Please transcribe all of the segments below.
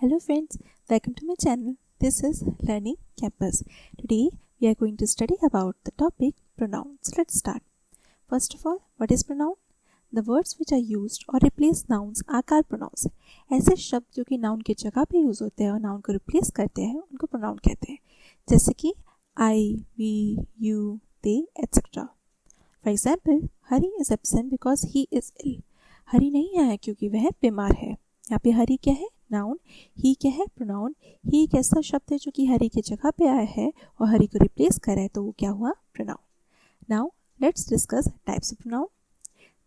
Hello friends, welcome to my channel. This is Learning Campus. Today we are going to study about the topic pronouns. Let's start. First of all, what is pronoun? The words which are used or replace nouns are called pronouns. ऐसे शब्द जो कि noun की जगह पे use होते हैं और नाउन को रिप्लेस करते हैं उनको प्रोनाउन कहते हैं. जैसे कि I, we, you, they, etc. For example, Hari is absent because he is ill. हरी नहीं आया क्योंकि वह बीमार है. यहाँ पे हरी क्या है? नाउन. ही क्या है? प्रोनाउन. ही एक ऐसा शब्द है जो कि हरी की जगह पे आया है और हरी को रिप्लेस कर रहा है, तो वो क्या हुआ? Pronoun. Now let's discuss types of pronoun.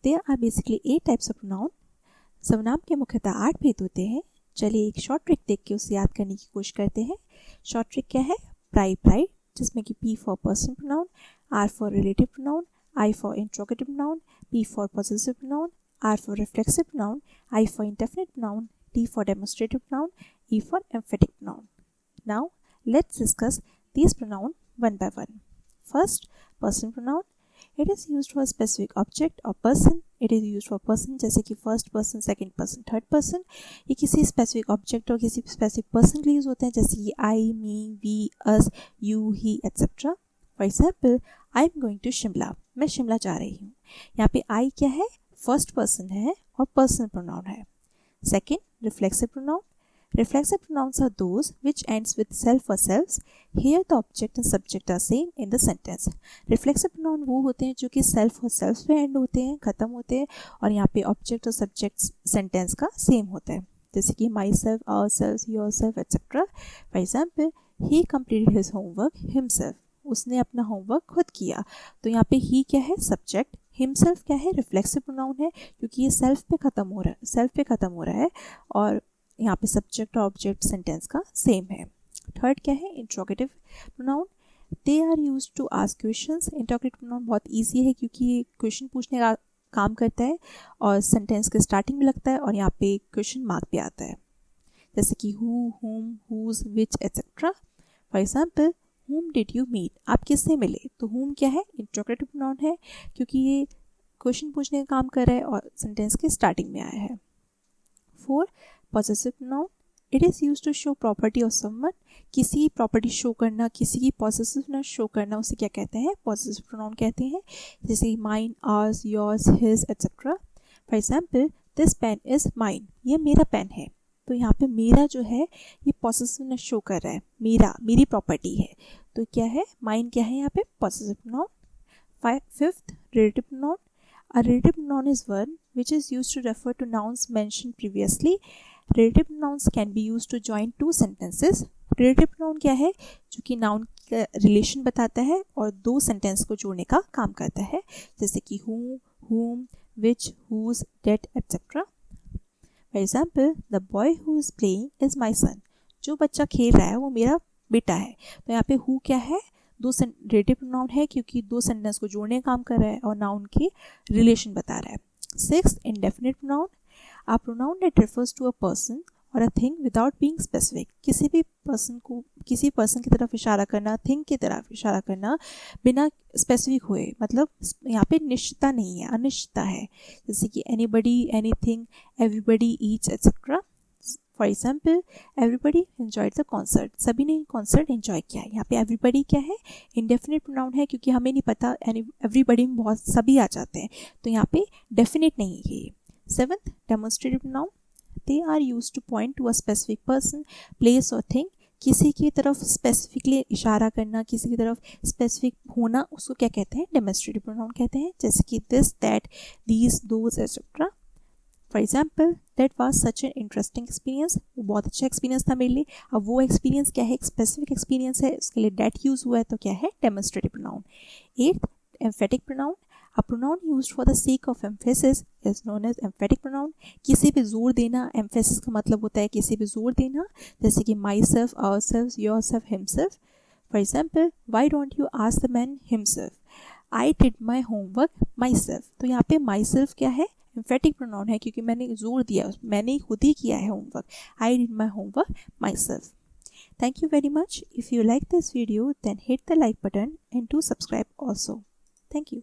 There are basically 8 types of pronoun. सर्वनाम के मुख्यतः 8 भेद होते हैं. चलिए एक शॉर्ट ट्रिक देख के उसे याद करने की कोशिश करते हैं. शॉर्ट ट्रिक क्या है? प्राइड, जिसमें कि P for person pronoun, R for relative pronoun, I for interrogative pronoun, P for possessive pronoun, R for reflexive pronoun, I for indefinite pronoun, D for demonstrative pronoun, E for emphatic pronoun. Now, let's discuss these pronouns one by one. First, person pronoun. It is used for a specific object or person. It is used for person जैसे कि first person, second person, third person. ये किसी specific object और किसी specific person के लिए use होते हैं जैसे कि I, me, we, us, you, he, etc. For example, I am going to Shimla. मैं शिमला जा रही हूँ. यहाँ पे I क्या है? फर्स्ट पर्सन है और पर्सनल प्रोनाउन है. Second, reflexive pronoun. Reflexive pronouns are those which ends with self और selves. Here the object and subject are same in the sentence. Reflexive pronoun वो होते हैं जो कि सेल्फ और सेल्व्स पे एंड होते हैं, खत्म होते हैं, और यहाँ पे ऑब्जेक्ट और सब्जेक्ट सेंटेंस का सेम होता है, जैसे कि my self, our self, your self etcetera. For example, he completed his homework himself. उसने अपना होमवर्क खुद किया. तो यहाँ पे ही क्या है? सब्जेक्ट. हिमसेल्फ क्या है? रिफ्लेक्सिव प्रोनाउन है क्योंकि ये सेल्फ पे खत्म हो रहा है और यहाँ पे सब्जेक्ट और ऑब्जेक्ट सेंटेंस का सेम है. थर्ड क्या है? Interrogative pronoun. They are used to ask questions. Interrogative pronoun बहुत इजी है क्योंकि ये क्वेश्चन पूछने का काम करता है और सेंटेंस के स्टार्टिंग में लगता है और यहाँ पे क्वेश्चन मार्क पे आता है, जैसे कि who, whom, whose, which etcetera. For example, whom did you meet? आप किससे मिले? तो whom क्या है? इंट्रोगेटिव प्रोनाउन है क्योंकि ये क्वेश्चन पूछने का काम कर रहा है और सेंटेंस के स्टार्टिंग में आया है. 4, possessive pronoun. It is used to show property of someone. किसी प्रॉपर्टी शो करना, किसी की पॉसेसिवनेस शो करना, उसे क्या कहते हैं? पॉसेसिव प्रोनाउन कहते हैं, जैसे mine, ours, yours, his etcetera. For example, this pen is mine. ये मेरा पेन है. तो यहाँ पे मेरा जो है ये पॉसेसिवनेस शो कर रहा है, मेरी प्रॉपर्टी है. तो क्या है? माइन क्या है यहाँ पे? Possessive pronoun. 5th, relative pronoun. A relative pronoun is one which is used to refer to nouns mentioned previously. Relative pronouns can be used to join 2 sentences. Relative pronoun क्या है? जो कि नाउन का relation बताता है और 2 sentence को जोड़ने का काम करता है, जैसे कि who, whom, which, whose, that etcetera. For example, the boy who is playing is my son. जो बच्चा खेल रहा है वो मेरा बेटा है. तो यहाँ पे who क्या है? 2 रिलेटिव प्रोनाउन है क्योंकि 2 सेंटेंस को जोड़ने का काम कर रहा है और नाउन की रिलेशन बता रहा है. 6th, indefinite pronoun. A pronoun that refers to a person or a thing without being specific. किसी भी पर्सन की तरफ इशारा करना, थिंग की तरफ इशारा करना बिना स्पेसिफिक हुए, मतलब यहाँ पे निश्चितता नहीं है, अनिश्चितता है, जैसे कि anybody, anything, everybody, each etcetera. For example, everybody enjoyed the concert. सभी ने कॉन्सर्ट एंजॉय किया. यहाँ पे एवरीबडी क्या है? इंडेफिनिट प्रोनाउन है क्योंकि हमें नहीं पता, एवरीबडी में बहुत सभी आ जाते हैं, तो यहाँ पे डेफिनेट नहीं है. 7th, demonstrative pronoun. They are used to point to a specific person, place or thing. किसी की तरफ स्पेसिफिकली इशारा करना, किसी की तरफ स्पेसिफिक होना, उसको क्या कहते हैं? डेमोन्स्ट्रेटिव प्रोनाउन कहते हैं, जैसे कि this, that, these, those etcetera. For example, that was such an interesting experience. वो बहुत अच्छा एक्सपीरियंस था मेरे लिए. अब वो एक्सपीरियंस क्या है? एक स्पेसिफिक एक्सपीरियंस है, उसके लिए दैट यूज हुआ है, तो क्या है? Demonstrative pronoun. 8th, emphatic pronoun. A pronoun used for the sake of emphasis is known as emphatic pronoun. किसी पे जोर देना, emphasis का मतलब होता है किसी पे जोर देना, जैसे कि myself, ourselves, yourself, himself. For example, why don't you ask the man himself? I did my homework myself. तो यहाँ पे myself क्या है? emphatic pronoun है क्योंकि मैंने जोर दिया, मैंने खुद ही किया है homework. I did my homework myself. Thank you very much. If you like this video, then hit the like button and do subscribe also. Thank you.